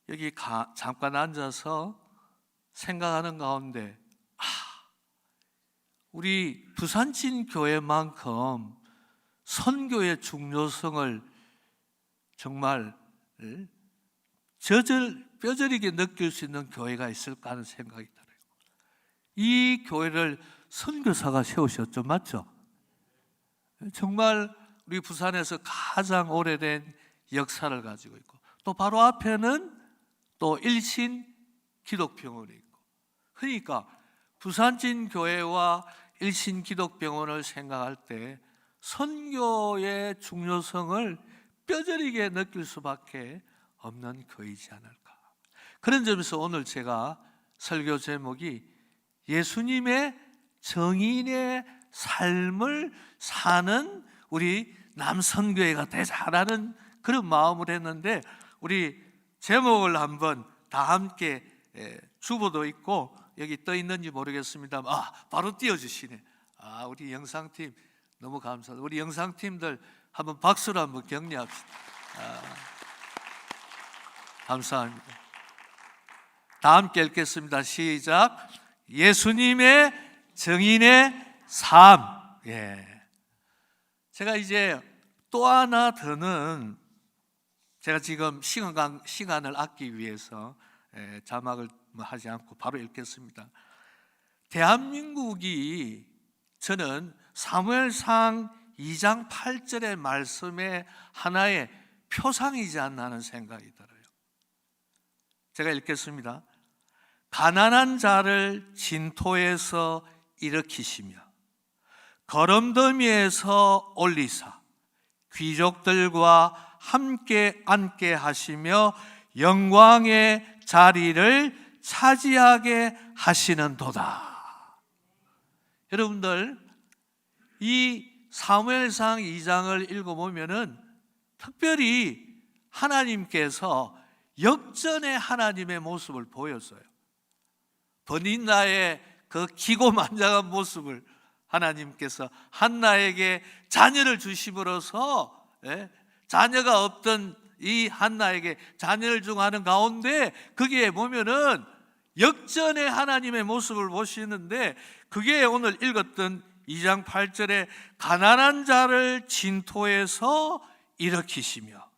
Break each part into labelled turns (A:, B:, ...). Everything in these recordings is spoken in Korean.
A: 여기 잠깐 앉아서 생각하는 가운데 우리 부산진 교회만큼 선교의 중요성을 정말 뼈저리게 느낄 수 있는 교회가 있을까 하는 생각이 들어요. 이 교회를 선교사가 세우셨죠, 맞죠? 정말 우리 부산에서 가장 오래된 역사를 가지고 있고, 또 바로 앞에는 또 일신 기독병원이 있고, 그러니까 부산진 교회와 일신 기독병원을 생각할 때 선교의 중요성을 뼈저리게 느낄 수밖에 없는 교회이지 않을까. 그런 점에서 오늘 제가 설교 제목이 예수님의 정인의 삶을 사는 우리 남선교회가 되자라는 그런 마음을 했는데, 우리 제목을 한번 다 함께 주보도 있고 여기 떠 있는지 모르겠습니다. 바로 띄워주시네. 우리 영상팀 너무 감사합니다. 우리 영상팀들 한번 박수로 한번 격려합시다. 감사합니다. 다 함께 읽겠습니다. 시작. 예수님의 정인의 삶. 제가 이제 또 하나 더는, 제가 지금 시간을 아끼기 위해서 자막을 하지 않고 바로 읽겠습니다. 대한민국이 저는 사무엘상 2장 8절의 말씀의 하나의 표상이지 않나 하는 생각이 들어요. 제가 읽겠습니다. 가난한 자를 진토에서 일으키시며 거름더미에서 올리사 귀족들과 함께 앉게 하시며 영광의 자리를 차지하게 하시는도다. 여러분들, 이 사무엘상 2장을 읽어보면은 특별히 하나님께서 역전의 하나님의 모습을 보였어요. 버닌나의 그 기고만장한 모습을 하나님께서 한나에게 자녀를 주심으로써 자녀가 없던 이 한나에게 자녀를 주하는 가운데 거기에 보면은 역전의 하나님의 모습을 보시는데, 그게 오늘 읽었던 2장 8절에 가난한 자를 진토에서 일으키시며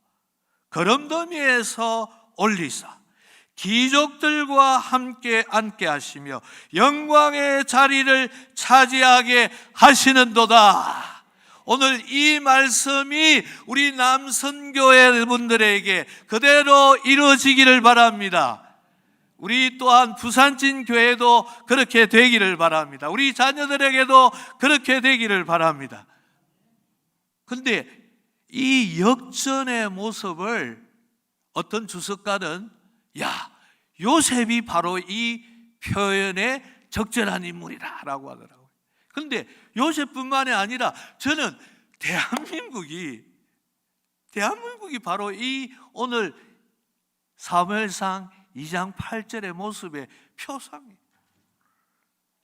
A: 거름더미에서 올리사 귀족들과 함께 앉게 하시며 영광의 자리를 차지하게 하시는도다. 오늘 이 말씀이 우리 남선교회 분들에게 그대로 이루어지기를 바랍니다. 우리 또한 부산진 교회도 그렇게 되기를 바랍니다. 우리 자녀들에게도 그렇게 되기를 바랍니다. 그런데 이 역전의 모습을 어떤 주석가는 요셉이 바로 이 표현에 적절한 인물이다 라고 하더라고요. 그런데 요셉뿐만이 아니라 저는 대한민국이 바로 이 오늘 사무엘상 2장 8절의 모습의 표상이에요.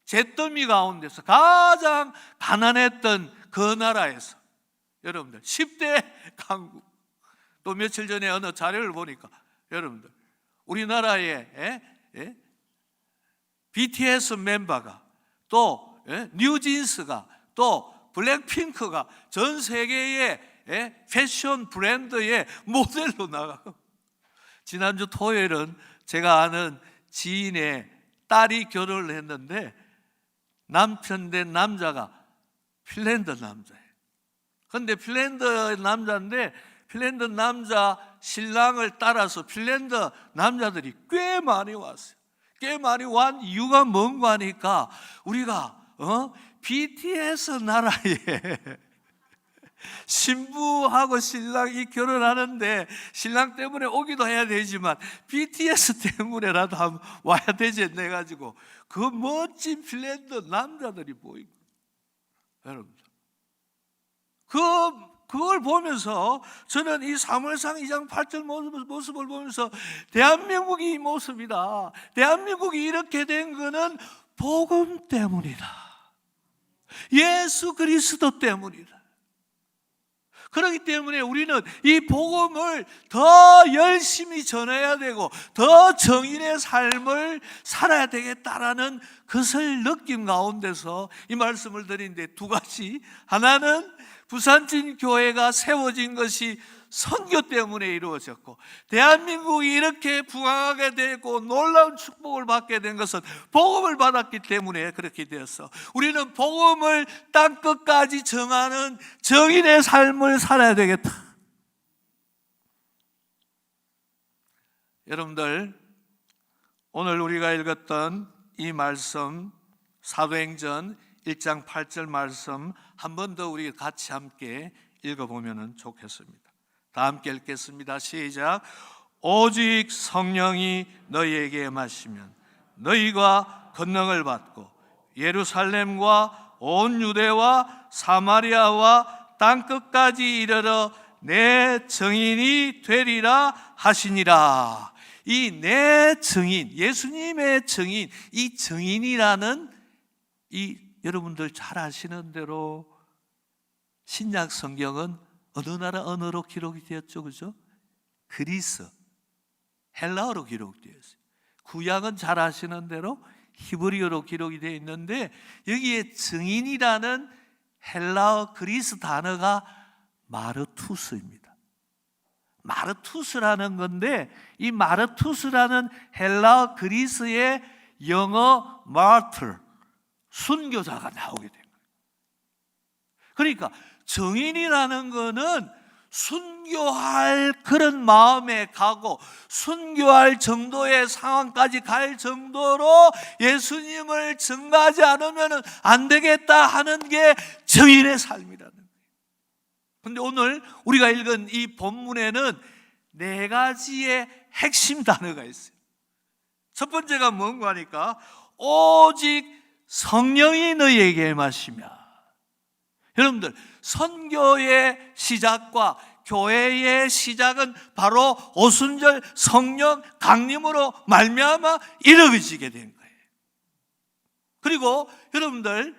A: 잿더미 가운데서 가장 가난했던 그 나라에서 여러분들 10대 강국, 또 며칠 전에 어느 자료를 보니까 여러분들 우리나라의 BTS 멤버가, 또 뉴진스가, 또 블랙핑크가 전 세계의 패션 브랜드의 모델로 나가고, 지난주 토요일은 제가 아는 지인의 딸이 결혼을 했는데 남편 된 남자가 핀란드 남자예요. 그런데 핀란드 남자인데 핀란드 남자 신랑을 따라서 핀란드 남자들이 꽤 많이 왔어요. 꽤 많이 온 이유가 뭔가 하니까 우리가 BTS 나라에 신부하고 신랑이 결혼하는데 신랑 때문에 오기도 해야 되지만 BTS 때문에라도 한번 와야 되지 않나 해가지고 그 멋진 핀란드 남자들이 보이고, 여러분들 그걸 보면서 저는 이 사무엘상 2장 8절 모습을 보면서 대한민국이 이 모습이다. 대한민국이 이렇게 된 거는 복음 때문이다. 예수 그리스도 때문이다. 그렇기 때문에 우리는 이 복음을 더 열심히 전해야 되고 더 정인의 삶을 살아야 되겠다라는 것을 느낌 가운데서 이 말씀을 드리는데 두 가지. 하나는 부산진 교회가 세워진 것이 선교 때문에 이루어졌고, 대한민국이 이렇게 부강하게 되고 놀라운 축복을 받게 된 것은 복음을 받았기 때문에 그렇게 되었어. 우리는 복음을 땅끝까지 정하는 정인의 삶을 살아야 되겠다. 여러분들, 오늘 우리가 읽었던 이 말씀, 사도행전 1장 8절 말씀 한 번 더 우리 같이 함께 읽어보면 좋겠습니다. 다 함께 읽겠습니다. 시작. 오직 성령이 너희에게 임하시면 너희가 권능을 받고 예루살렘과 온 유대와 사마리아와 땅끝까지 이르러 내 증인이 되리라 하시니라. 이 내 증인, 예수님의 증인, 이 증인이라는 이 여러분들 잘 아시는 대로 신약 성경은 어느 나라 언어로 기록이 되었죠, 그죠? 그리스, 헬라어로 기록되었어요. 구약은 잘 아시는 대로 히브리어로 기록이 되어 있는데 여기에 증인이라는 헬라어 그리스 단어가 마르투스입니다. 마르투스라는 건데 이 마르투스라는 헬라어 그리스의 영어 martyr, 순교자가 나오게 된 거예요. 그러니까 증인이라는 거는 순교할 그런 마음에 가고 순교할 정도의 상황까지 갈 정도로 예수님을 증거하지 않으면 안 되겠다 하는 게 증인의 삶이라는 거예요. 그런데 오늘 우리가 읽은 이 본문에는 네 가지의 핵심 단어가 있어요. 첫 번째가 뭔가 하니까 오직 성령이 너희에게 임하시며. 여러분들, 선교의 시작과 교회의 시작은 바로 오순절 성령 강림으로 말미암아 이루어지게 된 거예요. 그리고 여러분들,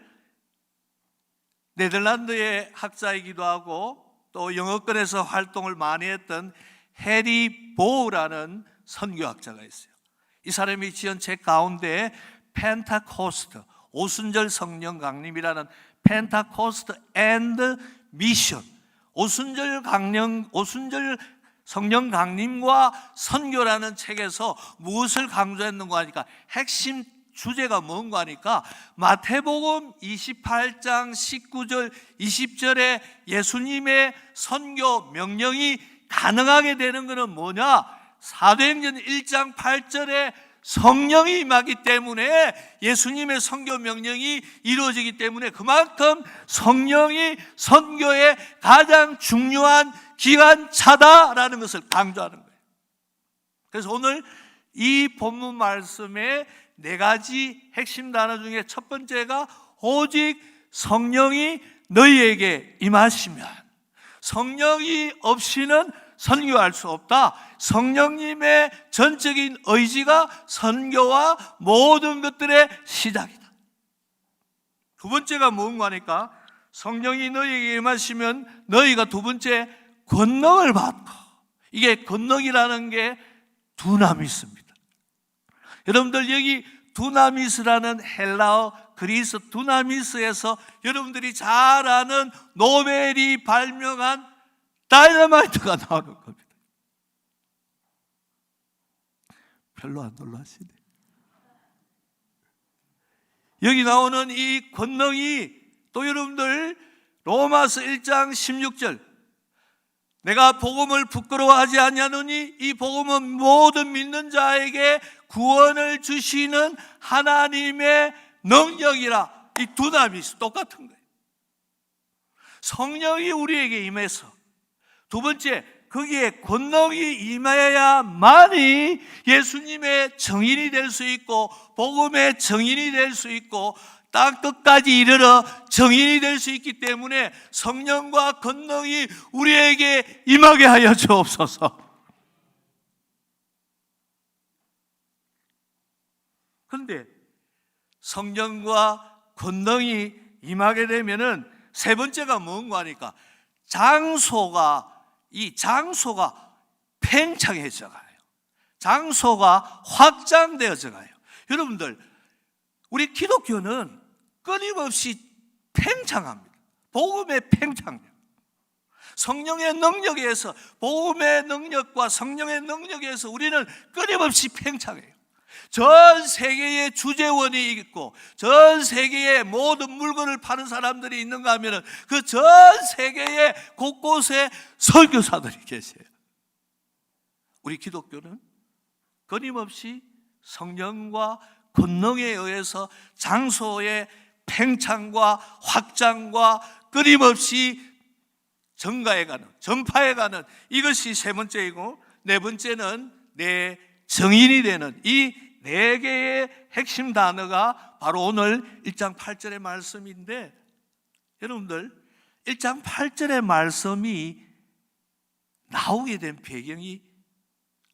A: 네덜란드의 학자이기도 하고 또 영어권에서 활동을 많이 했던 해리 보우라는 선교학자가 있어요. 이 사람이 지은 책 가운데 펜타코스트, 오순절 성령 강림이라는 펜타코스트 앤드 미션, 오순절 성령 강림과 선교라는 책에서 무엇을 강조했는가 하니까 핵심 주제가 뭔가 하니까 마태복음 28장 19절 20절에 예수님의 선교 명령이 가능하게 되는 것은 뭐냐? 사도행전 1장 8절에 성령이 임하기 때문에 예수님의 선교 명령이 이루어지기 때문에 그만큼 성령이 선교의 가장 중요한 기관차다라는 것을 강조하는 거예요. 그래서 오늘 이 본문 말씀에 네 가지 핵심 단어 중에 첫 번째가 오직 성령이 너희에게 임하시면, 성령이 없이는 선교할 수 없다. 성령님의 전적인 의지가 선교와 모든 것들의 시작이다. 두 번째가 뭔가 하니까 성령이 너희에게 임하시면 너희가 두 번째 권능을 받고, 이게 권능이라는 게 두나미스입니다. 여러분들, 여기 두나미스라는 헬라어 그리스 두나미스에서 여러분들이 잘 아는 노벨이 발명한 다이너마이트가 나오는 겁니다. 별로 안 놀라시네. 여기 나오는 이 권능이 또 여러분들 로마서 1장 16절, 내가 복음을 부끄러워하지 아니하노니 이 복음은 모든 믿는 자에게 구원을 주시는 하나님의 능력이라. 이 두나미스 똑같은 거예요. 성령이 우리에게 임해서, 두 번째 거기에 권능이 임해야만이 예수님의 증인이 될 수 있고 복음의 증인이 될 수 있고 땅끝까지 이르러 증인이 될 수 있기 때문에 성령과 권능이 우리에게 임하게 하여 주옵소서. 그런데 성령과 권능이 임하게 되면은 세 번째가 뭔가 하니까 이 장소가 팽창해져 가요. 장소가 확장되어져 가요. 여러분들, 우리 기독교는 끊임없이 팽창합니다. 복음의 팽창력, 성령의 능력에서, 복음의 능력과 성령의 능력에서 우리는 끊임없이 팽창해요. 전 세계에 주재원이 있고 전 세계에 모든 물건을 파는 사람들이 있는가 하면 그 전 세계의 곳곳에 설교사들이 계세요. 우리 기독교는 끊임없이 성령과 권능에 의해서 장소의 팽창과 확장과 끊임없이 전가해가는, 전파해가는, 이것이 세 번째이고, 네 번째는 내 정인이 되는 이 네 개의 핵심 단어가 바로 오늘 1장 8절의 말씀인데, 여러분들 1장 8절의 말씀이 나오게 된 배경이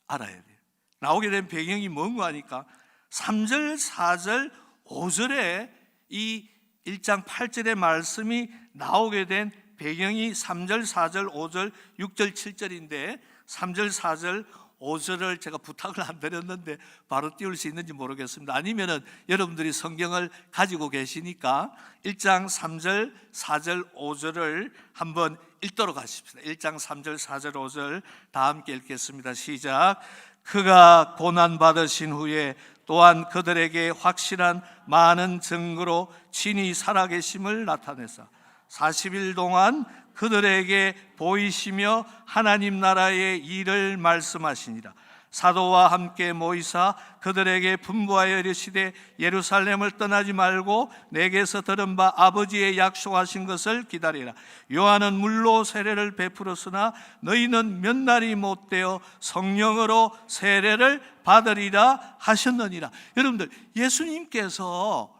A: 알아야 돼요. 나오게 된 배경이 뭔가 하니까 3절, 4절, 5절에 이 1장 8절의 말씀이 나오게 된 배경이 3절, 4절, 5절, 6절, 7절인데 3절, 4절, 5절을 제가 부탁을 안 드렸는데 바로 띄울 수 있는지 모르겠습니다. 아니면은 여러분들이 성경을 가지고 계시니까 1장 3절, 4절, 5절을 한번 읽도록 하십시다. 1장 3절, 4절, 5절 다 함께 읽겠습니다. 시작. 그가 고난받으신 후에 또한 그들에게 확실한 많은 증거로 친히 살아계심을 나타내사 40일 동안 그들에게 보이시며 하나님 나라의 일을 말씀하시니라. 사도와 함께 모이사 그들에게 분부하여 이르시되 예루살렘을 떠나지 말고 내게서 들은 바 아버지의 약속하신 것을 기다리라. 요한은 물로 세례를 베풀었으나 너희는 몇 날이 못되어 성령으로 세례를 받으리라 하셨느니라. 여러분들, 예수님께서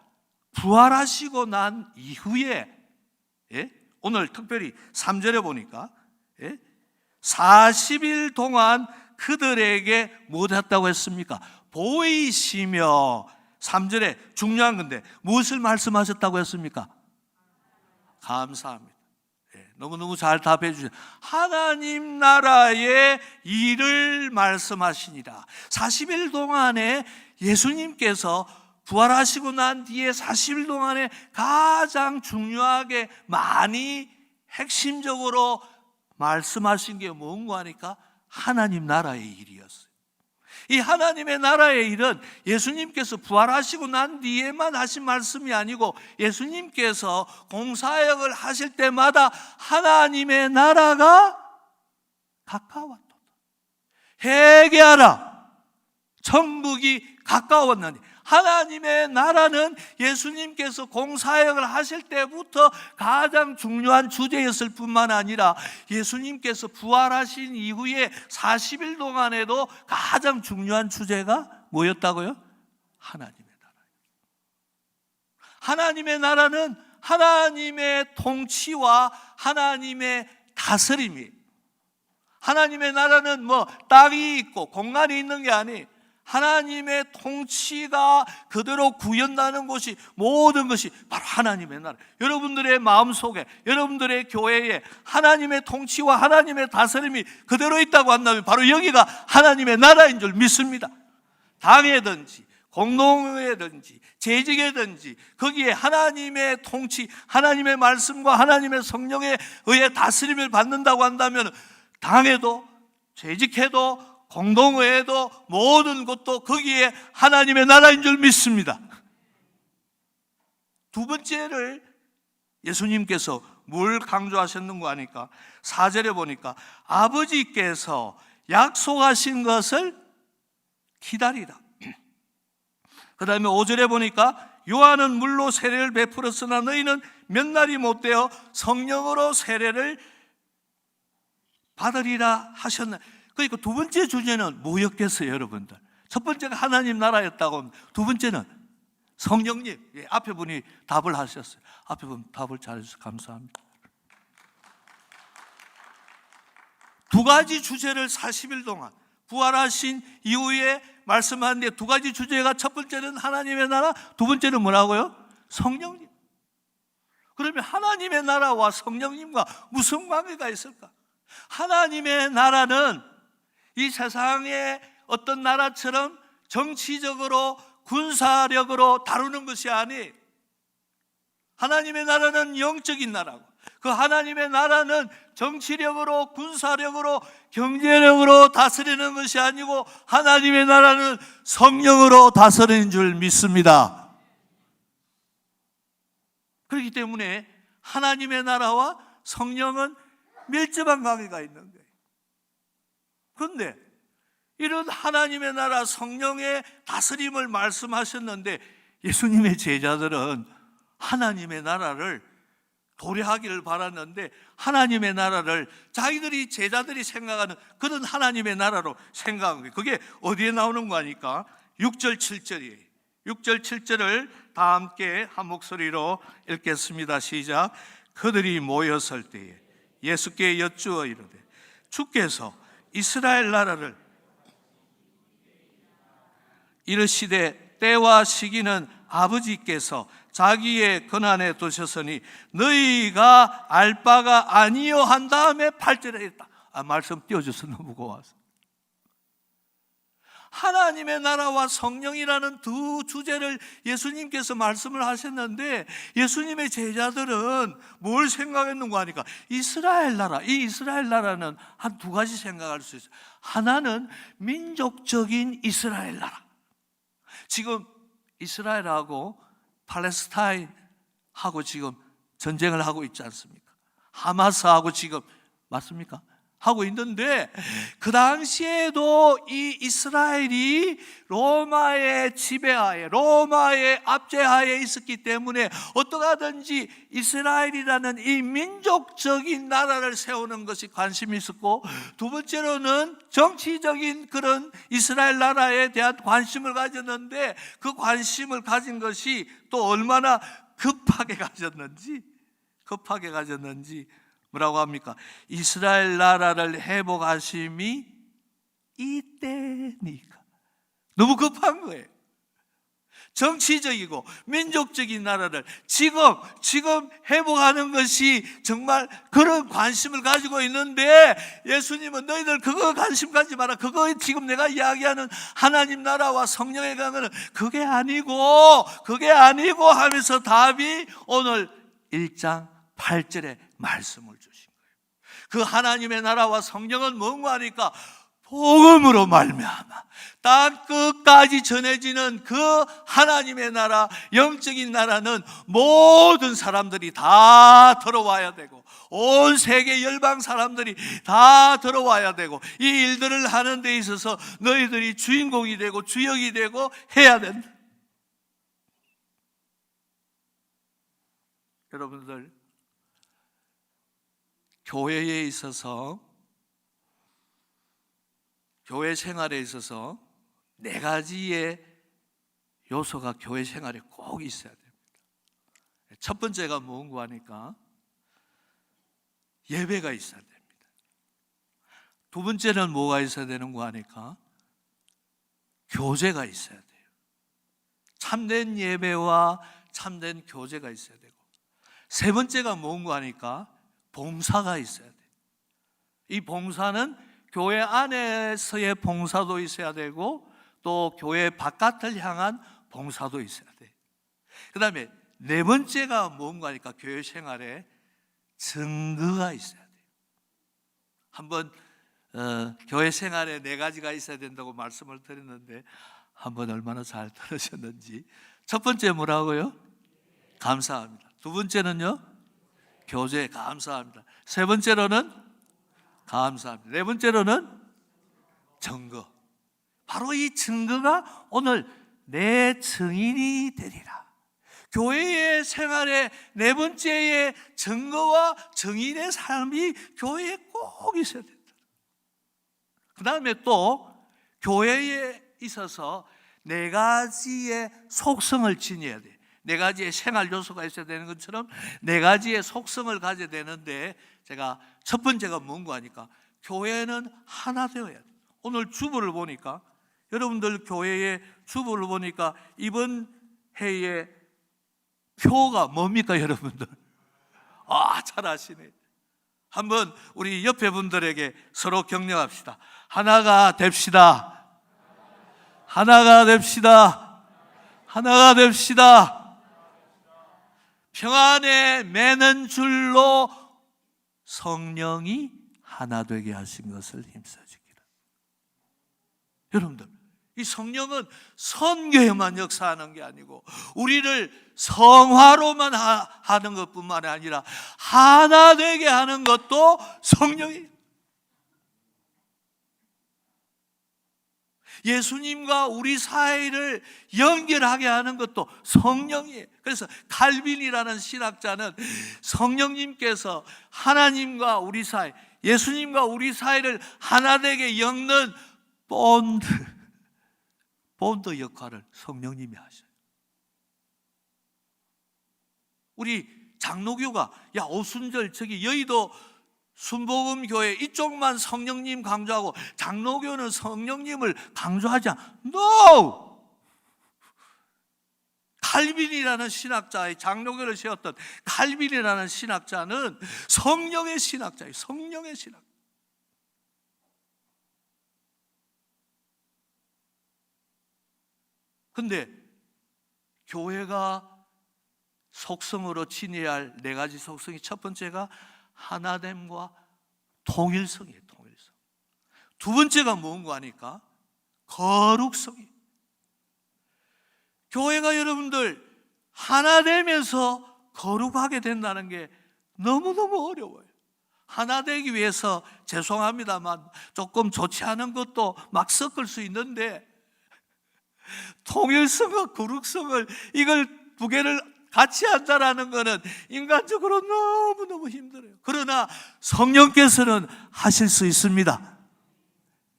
A: 부활하시고 난 이후에 오늘 특별히 3절에 보니까 40일 동안 그들에게 무엇했다고 했습니까? 보이시며, 3절에 중요한 건데 무엇을 말씀하셨다고 했습니까? 감사합니다. 너무너무 잘 답해 주세요. 하나님 나라의 일을 말씀하시니라. 40일 동안에 예수님께서 부활하시고 난 뒤에 40일 동안에 가장 중요하게 많이 핵심적으로 말씀하신 게 뭔가 하니까 하나님 나라의 일이었어요. 이 하나님의 나라의 일은 예수님께서 부활하시고 난 뒤에만 하신 말씀이 아니고 예수님께서 공사역을 하실 때마다 하나님의 나라가 가까웠다. 회개하라, 천국이 가까웠느니. 하나님의 나라는 예수님께서 공사역을 하실 때부터 가장 중요한 주제였을 뿐만 아니라 예수님께서 부활하신 이후에 40일 동안에도 가장 중요한 주제가 뭐였다고요? 하나님의 나라. 하나님의 나라는 하나님의 통치와 하나님의 다스림이, 하나님의 나라는 뭐 땅이 있고 공간이 있는 게 아니, 하나님의 통치가 그대로 구현나는 곳이, 모든 것이 바로 하나님의 나라. 여러분들의 마음속에, 여러분들의 교회에 하나님의 통치와 하나님의 다스림이 그대로 있다고 한다면 바로 여기가 하나님의 나라인 줄 믿습니다. 당이든지 공동회든지 재직이든지 거기에 하나님의 통치, 하나님의 말씀과 하나님의 성령에 의해 다스림을 받는다고 한다면 당에도 재직해도 공동회에도 모든 것도 거기에 하나님의 나라인 줄 믿습니다. 두 번째를 예수님께서 뭘 강조하셨는가 하니까 4절에 보니까 아버지께서 약속하신 것을 기다리라. 그 다음에 5절에 보니까 요한은 물로 세례를 베풀었으나 너희는 몇 날이 못되어 성령으로 세례를 받으리라 하셨나. 그러니까 두 번째 주제는 뭐였겠어요, 여러분들? 첫 번째가 하나님 나라였다고 하면 두 번째는 성령님. 앞에 분이 답을 하셨어요. 앞에 분 답을 잘해주셔서 감사합니다. 두 가지 주제를 40일 동안 부활하신 이후에 말씀하는데 두 가지 주제가 첫 번째는 하나님의 나라, 두 번째는 뭐라고요? 성령님. 그러면 하나님의 나라와 성령님과 무슨 관계가 있을까? 하나님의 나라는 이 세상의 어떤 나라처럼 정치적으로 군사력으로 다루는 것이 아니에요. 하나님의 나라는 영적인 나라고, 그 하나님의 나라는 정치력으로 군사력으로 경제력으로 다스리는 것이 아니고 하나님의 나라는 성령으로 다스리는 줄 믿습니다. 그렇기 때문에 하나님의 나라와 성령은 밀접한 관계가 있는 거예요. 그런데 이런 하나님의 나라 성령의 다스림을 말씀하셨는데 예수님의 제자들은 하나님의 나라를 도래하기를 바랐는데 하나님의 나라를 자기들이 제자들이 생각하는 그런 하나님의 나라로 생각한 거예요. 그게 어디에 나오는 거니까 6절 7절이에요. 6절 7절을 다 함께 한 목소리로 읽겠습니다. 시작. 그들이 모였을 때에 예수께 여쭈어 이르되 주께서 이스라엘 나라를 이르시되 때와 시기는 아버지께서 자기의 권한에 두셨으니 너희가 알 바가 아니요 한 다음에 8절에 했다. 말씀 띄워줘서 너무 고마워서. 하나님의 나라와 성령이라는 두 주제를 예수님께서 말씀을 하셨는데 예수님의 제자들은 뭘 생각했는가 하니까 이스라엘 나라, 이 이스라엘 나라는 한 두 가지 생각할 수 있어요. 하나는 민족적인 이스라엘 나라. 지금 이스라엘하고 팔레스타인하고 지금 전쟁을 하고 있지 않습니까? 하마스하고 지금 맞습니까? 하고 있는데 그 당시에도 이 이스라엘이 로마의 지배하에 로마의 압제하에 있었기 때문에 어떻게 하든지 이스라엘이라는 이 민족적인 나라를 세우는 것이 관심이 있었고 두 번째로는 정치적인 그런 이스라엘 나라에 대한 관심을 가졌는데 그 관심을 가진 것이 또 얼마나 급하게 가졌는지 뭐라고 합니까? 이스라엘 나라를 회복하심이 이때니까. 너무 급한 거예요. 정치적이고 민족적인 나라를 지금 회복하는 것이 정말 그런 관심을 가지고 있는데 예수님은 너희들 그거 관심 가지 마라. 그거 지금 내가 이야기하는 하나님 나라와 성령의 강은 그게 아니고 하면서 답이 오늘 1장 8절에 말씀을 주신 거예요. 그 하나님의 나라와 성령은 뭔가 하니까 복음으로 말미암아 땅 끝까지 전해지는 그 하나님의 나라, 영적인 나라는 모든 사람들이 다 들어와야 되고 온 세계 열방 사람들이 다 들어와야 되고 이 일들을 하는 데 있어서 너희들이 주인공이 되고 주역이 되고 해야 된다. 여러분들 교회에 있어서 교회 생활에 있어서 네 가지의 요소가 교회 생활에 꼭 있어야 됩니다. 첫 번째가 뭔가 하니까 예배가 있어야 됩니다. 두 번째는 뭐가 있어야 되는가 하니까 교제가 있어야 돼요. 참된 예배와 참된 교제가 있어야 되고 세 번째가 뭔가 하니까 봉사가 있어야 돼요. 이 봉사는 교회 안에서의 봉사도 있어야 되고 또 교회 바깥을 향한 봉사도 있어야 돼요. 그 다음에 네 번째가 뭔가 하니까 교회 생활에 증거가 있어야 돼요. 한번 교회 생활에 네 가지가 있어야 된다고 말씀을 드렸는데 한번 얼마나 잘 들으셨는지. 첫 번째 뭐라고요? 감사합니다. 두 번째는요? 교제, 감사합니다. 세 번째로는 감사합니다. 네 번째로는 증거. 바로 이 증거가 오늘 내 증인이 되리라. 교회의 생활의 네 번째의 증거와 증인의 삶이 교회에 꼭 있어야 된다. 그 다음에 또 교회에 있어서 네 가지의 속성을 지녀야 돼. 네 가지의 생활 요소가 있어야 되는 것처럼 네 가지의 속성을 가져야 되는데 제가 첫 번째가 뭔가 하니까 교회는 하나 되어야 돼요. 오늘 주보를 보니까 여러분들 교회의 주보를 보니까 이번 해의 표가 뭡니까 여러분들? 잘하시네. 한번 우리 옆에 분들에게 서로 격려합시다. 하나가 됩시다. 하나가 됩시다. 하나가 됩시다. 평안에 매는 줄로 성령이 하나 되게 하신 것을 힘써주기를. 여러분들, 이 성령은 선교에만 역사하는 게 아니고 우리를 성화로만 하는 것뿐만 아니라 하나 되게 하는 것도 성령이에요. 예수님과 우리 사이를 연결하게 하는 것도 성령이에요. 그래서 칼빈이라는 신학자는 성령님께서 하나님과 우리 사이, 예수님과 우리 사이를 하나 되게 엮는 본드 역할을 성령님이 하셔요. 우리 장로교가 오순절 저기 여의도 순복음교회 이쪽만 성령님 강조하고 장로교는 성령님을 강조하지 않아. No! 칼빈이라는 신학자의 장로교를 세웠던 칼빈이라는 신학자는 성령의 신학자예요. 성령의 신학. 근데 교회가 속성으로 지녀야 할 네 가지 속성이 첫 번째가 하나됨과 통일성이에요. 통일성. 두 번째가 뭔가 하니까 거룩성이에요. 교회가 여러분들 하나 되면서 거룩하게 된다는 게 너무너무 어려워요. 하나 되기 위해서 죄송합니다만 조금 좋지 않은 것도 막 섞을 수 있는데 통일성과 거룩성을 이걸 두 개를 같이 한다라는 것은 인간적으로 너무너무 힘들어요. 그러나 성령께서는 하실 수 있습니다.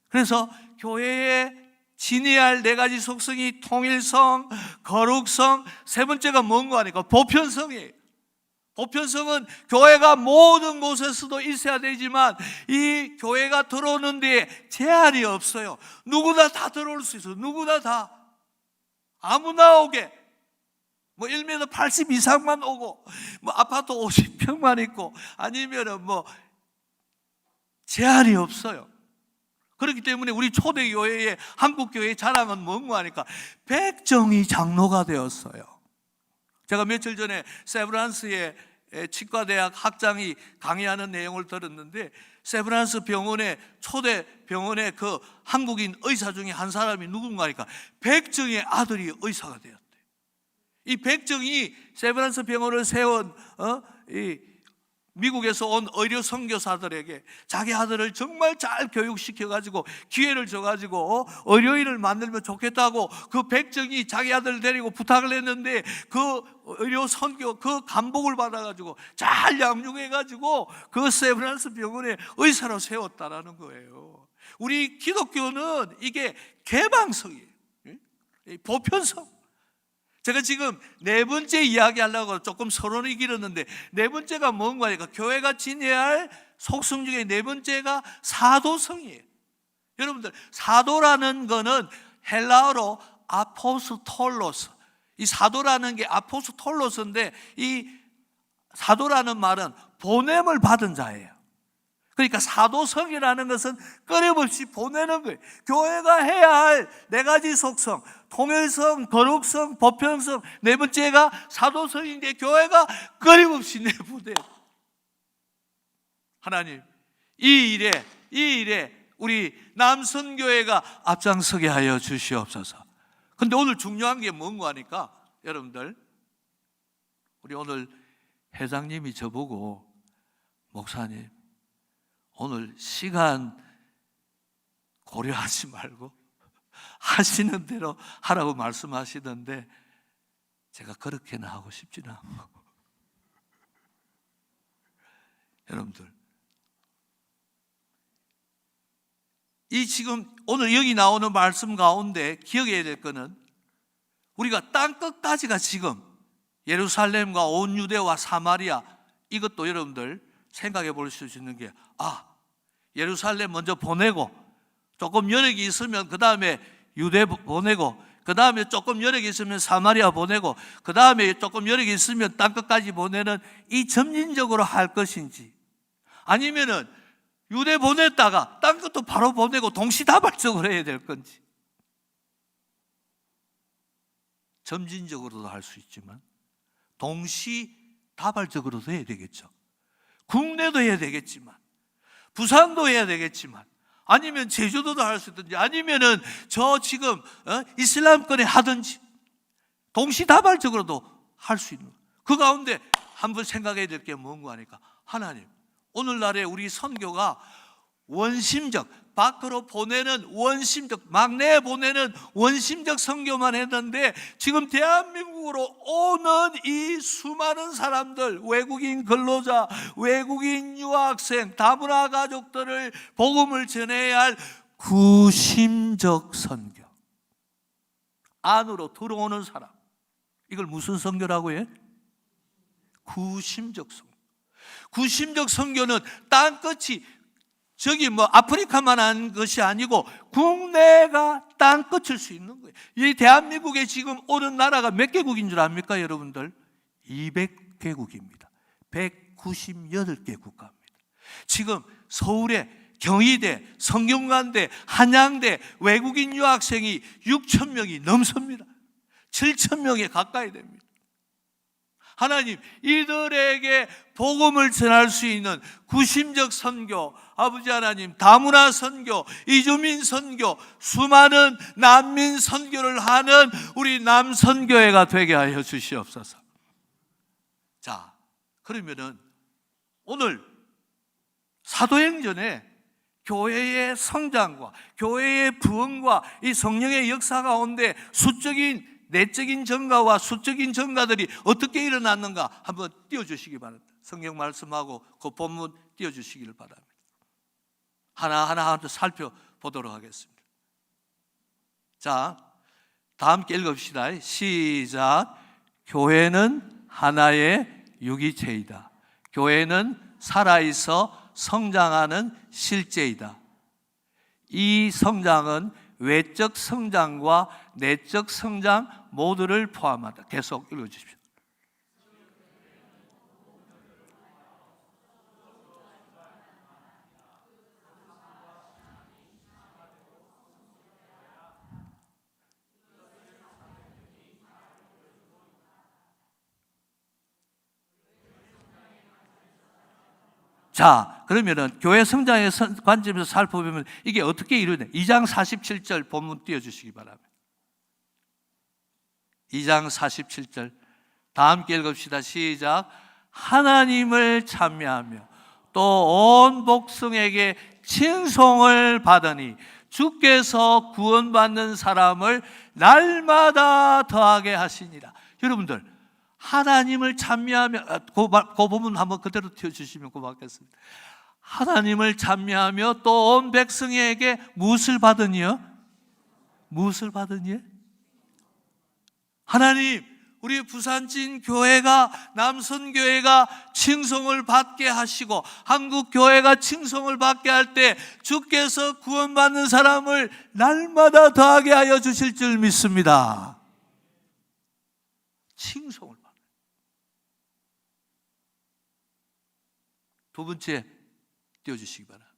A: 그래서 교회에 지녀야 할 네 가지 속성이 통일성, 거룩성, 세 번째가 뭔가 하니까 보편성이에요. 보편성은 교회가 모든 곳에서도 있어야 되지만 이 교회가 들어오는 데에 제한이 없어요. 누구나 다 들어올 수 있어요. 누구나 다. 아무나 오게. 1m 80 이상만 오고, 아파트 50평만 있고, 아니면은 제한이 없어요. 그렇기 때문에 우리 초대교회의 한국교회의 자랑은 뭔가 하니까 백정이 장로가 되었어요. 제가 며칠 전에 세브란스의 치과대학 학장이 강의하는 내용을 들었는데 세브란스 병원의 초대 병원의 그 한국인 의사 중에 한 사람이 누군가 하니까 백정의 아들이 의사가 되었대요. 이 백정이 세브란스 병원을 세운 미국에서 온 의료 선교사들에게 자기 아들을 정말 잘 교육시켜가지고 기회를 줘가지고 의료인을 만들면 좋겠다고 그 백정이 자기 아들을 데리고 부탁을 했는데 그 의료 선교 그 감복을 받아가지고 잘 양육해가지고 그 세브란스 병원에 의사로 세웠다라는 거예요. 우리 기독교는 이게 개방성이에요. 보편성. 제가 지금 네 번째 이야기 하려고 조금 서론이 길었는데 네 번째가 뭔가 하니까 교회가 지녀야 할 속성 중에 네 번째가 사도성이에요. 여러분들 사도라는 거는 헬라어로 아포스톨로스, 이 사도라는 게 아포스톨로스인데 이 사도라는 말은 보냄을 받은 자예요. 그러니까 사도성이라는 것은 끊임없이 보내는 거예요. 교회가 해야 할 네 가지 속성, 통일성, 거룩성, 보편성, 네 번째가 사도성인데 교회가 끊임없이 내보내요. 하나님, 이 일에 우리 남선교회가 앞장서게 하여 주시옵소서. 근데 오늘 중요한 게 뭔가 하니까 여러분들, 우리 오늘 회장님이 저보고 목사님 오늘 시간 고려하지 말고 하시는 대로 하라고 말씀하시던데 제가 그렇게는 하고 싶지는 않고 여러분들 이 지금 오늘 여기 나오는 말씀 가운데 기억해야 될 거는 우리가 땅끝까지가 지금 예루살렘과 온 유대와 사마리아 이것도 여러분들 생각해 볼 수 있는 게 예루살렘 먼저 보내고 조금 여력이 있으면 그 다음에 유대 보내고 그 다음에 조금 여력이 있으면 사마리아 보내고, 그 다음에 조금 여력이 있으면 땅끝까지 보내는 이 점진적으로 할 것인지, 아니면은 유대 보냈다가 땅끝도 바로 보내고 동시다발적으로 해야 될 건지. 점진적으로도 할 수 있지만 동시다발적으로도 해야 되겠죠. 국내도 해야 되겠지만, 부산도 해야 되겠지만, 아니면 제주도도 할 수 있든지, 아니면은 저 지금 이슬람권에 하든지, 동시다발적으로도 할 수 있는, 그 가운데 한번 생각해야 될 게 뭔가 하니까, 하나님, 오늘날에 우리 선교가 원심적, 밖으로 보내는 원심적, 막 내보내는 원심적 선교만 했는데, 지금 대한민국으로 오는 이 수많은 사람들, 외국인 근로자, 외국인 유학생, 다문화 가족들을 복음을 전해야 할 구심적 선교, 안으로 들어오는 사람, 이걸 무슨 선교라고 해? 구심적 선교. 구심적 선교는 땅끝이 저기 아프리카만 한 것이 아니고 국내가 땅끝일 수 있는 거예요. 이 대한민국에 지금 오는 나라가 몇 개국인 줄 압니까, 여러분들? 200개국입니다. 198개 국가입니다. 지금 서울에 경희대, 성균관대, 한양대 외국인 유학생이 6천 명이 넘습니다. 7천 명에 가까이 됩니다. 하나님, 이들에게 복음을 전할 수 있는 구심적 선교, 아버지 하나님, 다문화 선교, 이주민 선교, 수많은 난민 선교를 하는 우리 남선교회가 되게 하여 주시옵소서. 자, 그러면은 오늘 사도행전에 교회의 성장과 교회의 부흥과 이 성령의 역사 가운데 수적인 내적인 전가와 수적인 전가들이 어떻게 일어났는가 한번 띄워주시기 바랍니다. 성경 말씀하고 그 본문 띄워주시기를 바랍니다. 하나하나 살펴보도록 하겠습니다. 자, 다 함께 읽읍시다. 시작. 교회는 하나의 유기체이다. 교회는 살아있어 성장하는 실제이다. 이 성장은 외적 성장과 내적 성장 모두를 포함한다. 계속 읽어주십시오. 자, 그러면은 교회 성장의 관점에서 살펴보면 이게 어떻게 이루어지냐? 2장 47절 본문 띄워주시기 바랍니다. 2장 47절 다 함께 읽읍시다. 시작. 하나님을 찬미하며 또 온 복성에게 칭송을 받으니 주께서 구원받는 사람을 날마다 더하게 하시니라. 여러분들, 하나님을 찬미하며, 그 부분 한번 그대로 띄워주시면 고맙겠습니다. 하나님을 찬미하며 또 온 백성에게 무엇을 받으니요? 무엇을 받으니? 하나님, 우리 부산진 교회가, 남선교회가 칭송을 받게 하시고 한국교회가 칭송을 받게 할 때 주께서 구원받는 사람을 날마다 더하게 하여 주실 줄 믿습니다. 칭송을 받아요. 두 번째 띄워주시기 바랍니다.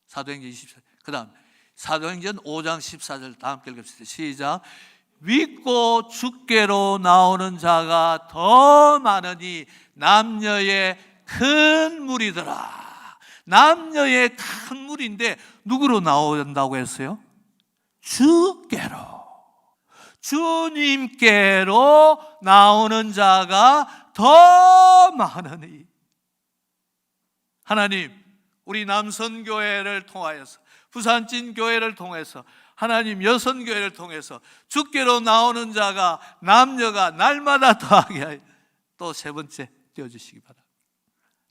A: 사도행전 24절. 그 다음 사도행전 5장 14절 다 함께 읽읍시다. 시작. 믿고 주께로 나오는 자가 더 많으니 남녀의 큰 무리더라. 남녀의 큰 무리인데 누구로 나온다고 했어요? 주께로, 주님께로 나오는 자가 더 많으니. 하나님, 우리 남선교회를 통하여서, 부산진교회를 통해서, 하나님 여선교회를 통해서 주께로 나오는 자가, 남녀가 날마다 더하게 하여. 또 세 번째 띄워주시기 바랍니다.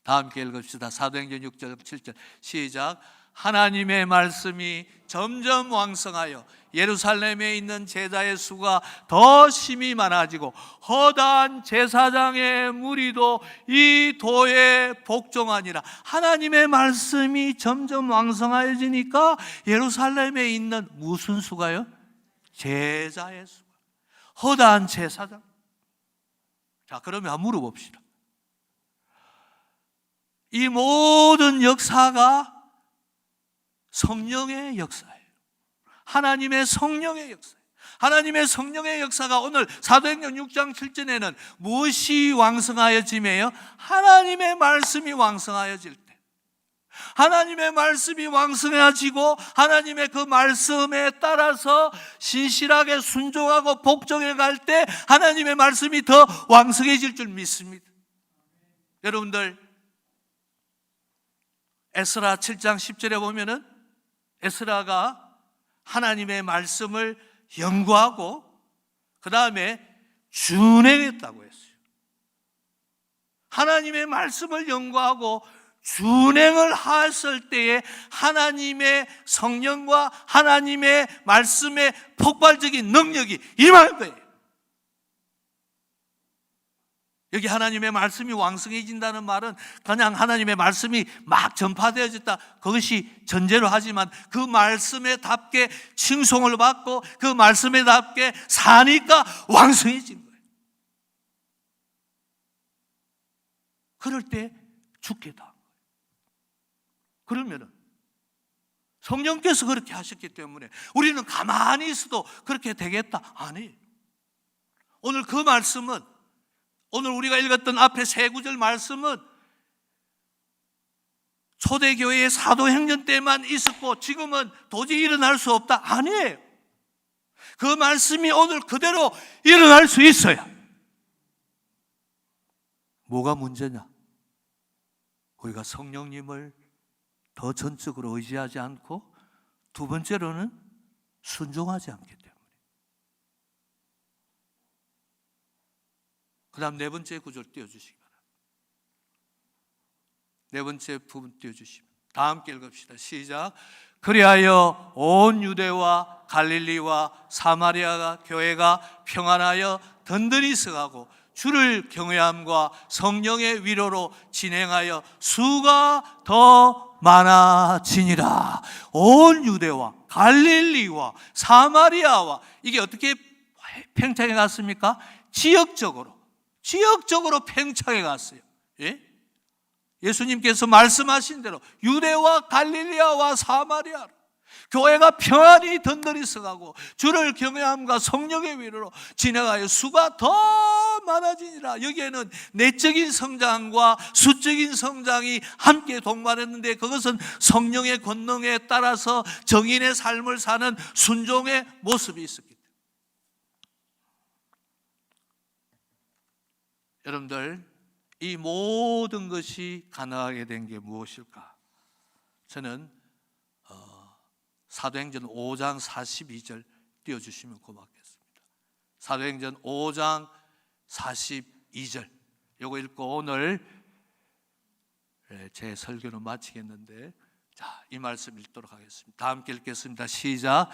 A: 다 함께 읽읍시다. 사도행전 6절 7절 시작. 하나님의 말씀이 점점 왕성하여 예루살렘에 있는 제자의 수가 더 심히 많아지고 허다한 제사장의 무리도 이 도에 복종하니라. 하나님의 말씀이 점점 왕성해지니까 예루살렘에 있는 무슨 수가요? 제자의 수가. 허다한 제사장. 자, 그러면 한번 물어봅시다. 이 모든 역사가 성령의 역사예요. 하나님의 성령의 역사예요. 하나님의 성령의 역사가 오늘 사도행전 6장 7절에는 무엇이 왕성하여짐이에요? 하나님의 말씀이 왕성하여질 때, 하나님의 말씀이 왕성해지고 하나님의 그 말씀에 따라서 신실하게 순종하고 복종해 갈 때 하나님의 말씀이 더 왕성해질 줄 믿습니다. 여러분들, 에스라 7장 10절에 보면은 에스라가 하나님의 말씀을 연구하고 그 다음에 준행했다고 했어요. 하나님의 말씀을 연구하고 준행을 했을 때에 하나님의 성령과 하나님의 말씀의 폭발적인 능력이 임할 거예요. 여기 하나님의 말씀이 왕성해진다는 말은 그냥 하나님의 말씀이 막 전파되어졌다, 그것이 전제로 하지만 그 말씀에 답게 칭송을 받고 그 말씀에 답게 사니까 왕성해진 거예요. 그럴 때 죽게 다. 그러면은 성령께서 그렇게 하셨기 때문에 우리는 가만히 있어도 그렇게 되겠다? 아니에요. 오늘 그 말씀은, 오늘 우리가 읽었던 앞에 세 구절 말씀은 초대교회의 사도행전 때만 있었고 지금은 도저히 일어날 수 없다? 아니에요. 그 말씀이 오늘 그대로 일어날 수 있어요. 뭐가 문제냐? 우리가 성령님을 더 전적으로 의지하지 않고, 두 번째로는 순종하지 않기 때문에. 그 다음 네 번째 구절 띄워주시기 바랍니다. 네 번째 부분 띄워주시면 다 함께 읽읍시다. 시작. 그리하여 온 유대와 갈릴리와 사마리아가 교회가 평안하여 든든히 서가고 주를 경외함과 성령의 위로로 진행하여 수가 더 많아지니라. 온 유대와 갈릴리와 사마리아와, 이게 어떻게 팽창해 갔습니까? 지역적으로 팽창해 갔어요. 예? 예수님께서 말씀하신 대로 유대와 갈릴리아와 사마리아 교회가 평안히 든든히 서가고 주를 경외함과 성령의 위로로 진행하여 수가 더 많아지니라. 여기에는 내적인 성장과 수적인 성장이 함께 동반했는데, 그것은 성령의 권능에 따라서 정인의 삶을 사는 순종의 모습이 있었기 때문에. 여러분들, 이 모든 것이 가능하게 된 게 무엇일까? 저는 사도행전 5장 42절 띄워주시면 고맙겠습니다. 사도행전 5장 42절, 요거 읽고 오늘 제 설교는 마치겠는데, 자, 이 말씀 읽도록 하겠습니다. 다 함께 읽겠습니다. 시작.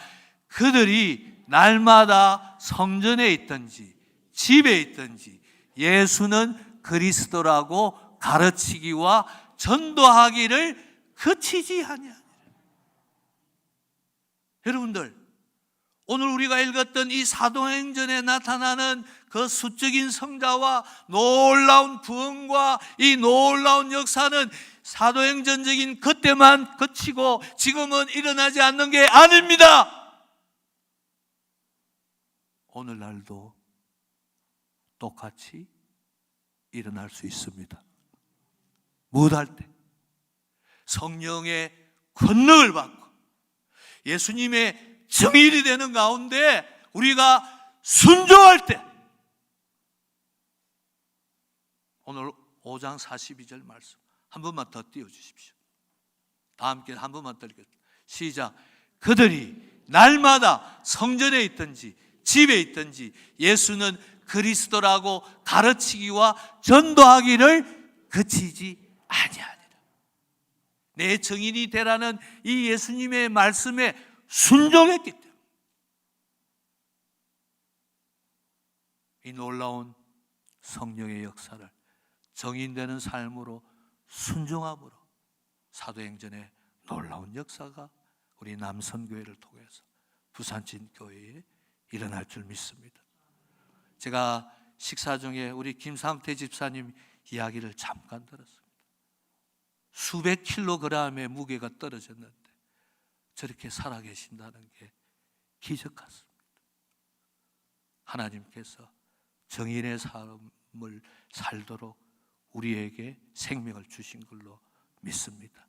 A: 그들이 날마다 성전에 있든지 집에 있든지 예수는 그리스도라고 가르치기와 전도하기를 그치지 아니하니라. 여러분들, 오늘 우리가 읽었던 이 사도행전에 나타나는 그 수적인 성자와 놀라운 부흥과 이 놀라운 역사는 사도행전적인 그때만 그치고 지금은 일어나지 않는 게 아닙니다. 오늘날도 똑같이 일어날 수 있습니다. 무엇할 때? 성령의 권능을 받고 예수님의 정일이 되는 가운데 우리가 순종할 때. 오늘 5장 42절 말씀 한 번만 더 띄워주십시오. 다 함께 한 번만 더 읽겠습니다. 시작. 그들이 날마다 성전에 있든지 집에 있든지 예수는 그리스도라고 가르치기와 전도하기를 그치지 아니하니라. 내 정인이 되라는 이 예수님의 말씀에 순종했기 때문에 이 놀라운 성령의 역사를 정인되는 삶으로 순종함으로 사도행전의 놀라운 역사가 우리 남선교회를 통해서 부산진교회에 일어날 줄 믿습니다. 제가 식사 중에 우리 김상태 집사님 이야기를 잠깐 들었습니다. 수백 킬로그램의 무게가 떨어졌는데 저렇게 살아계신다는 게 기적 같습니다. 하나님께서 정인의 삶을 살도록 우리에게 생명을 주신 걸로 믿습니다.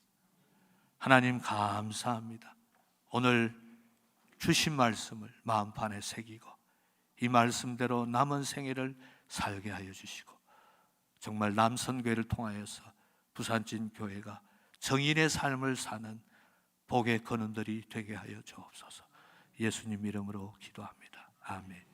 A: 하나님 감사합니다. 오늘 주신 말씀을 마음판에 새기고 이 말씀대로 남은 생애를 살게 하여 주시고, 정말 남선교회를 통하여서 부산진 교회가 정인의 삶을 사는 복의 근원들이 되게 하여 주옵소서. 예수님 이름으로 기도합니다. 아멘.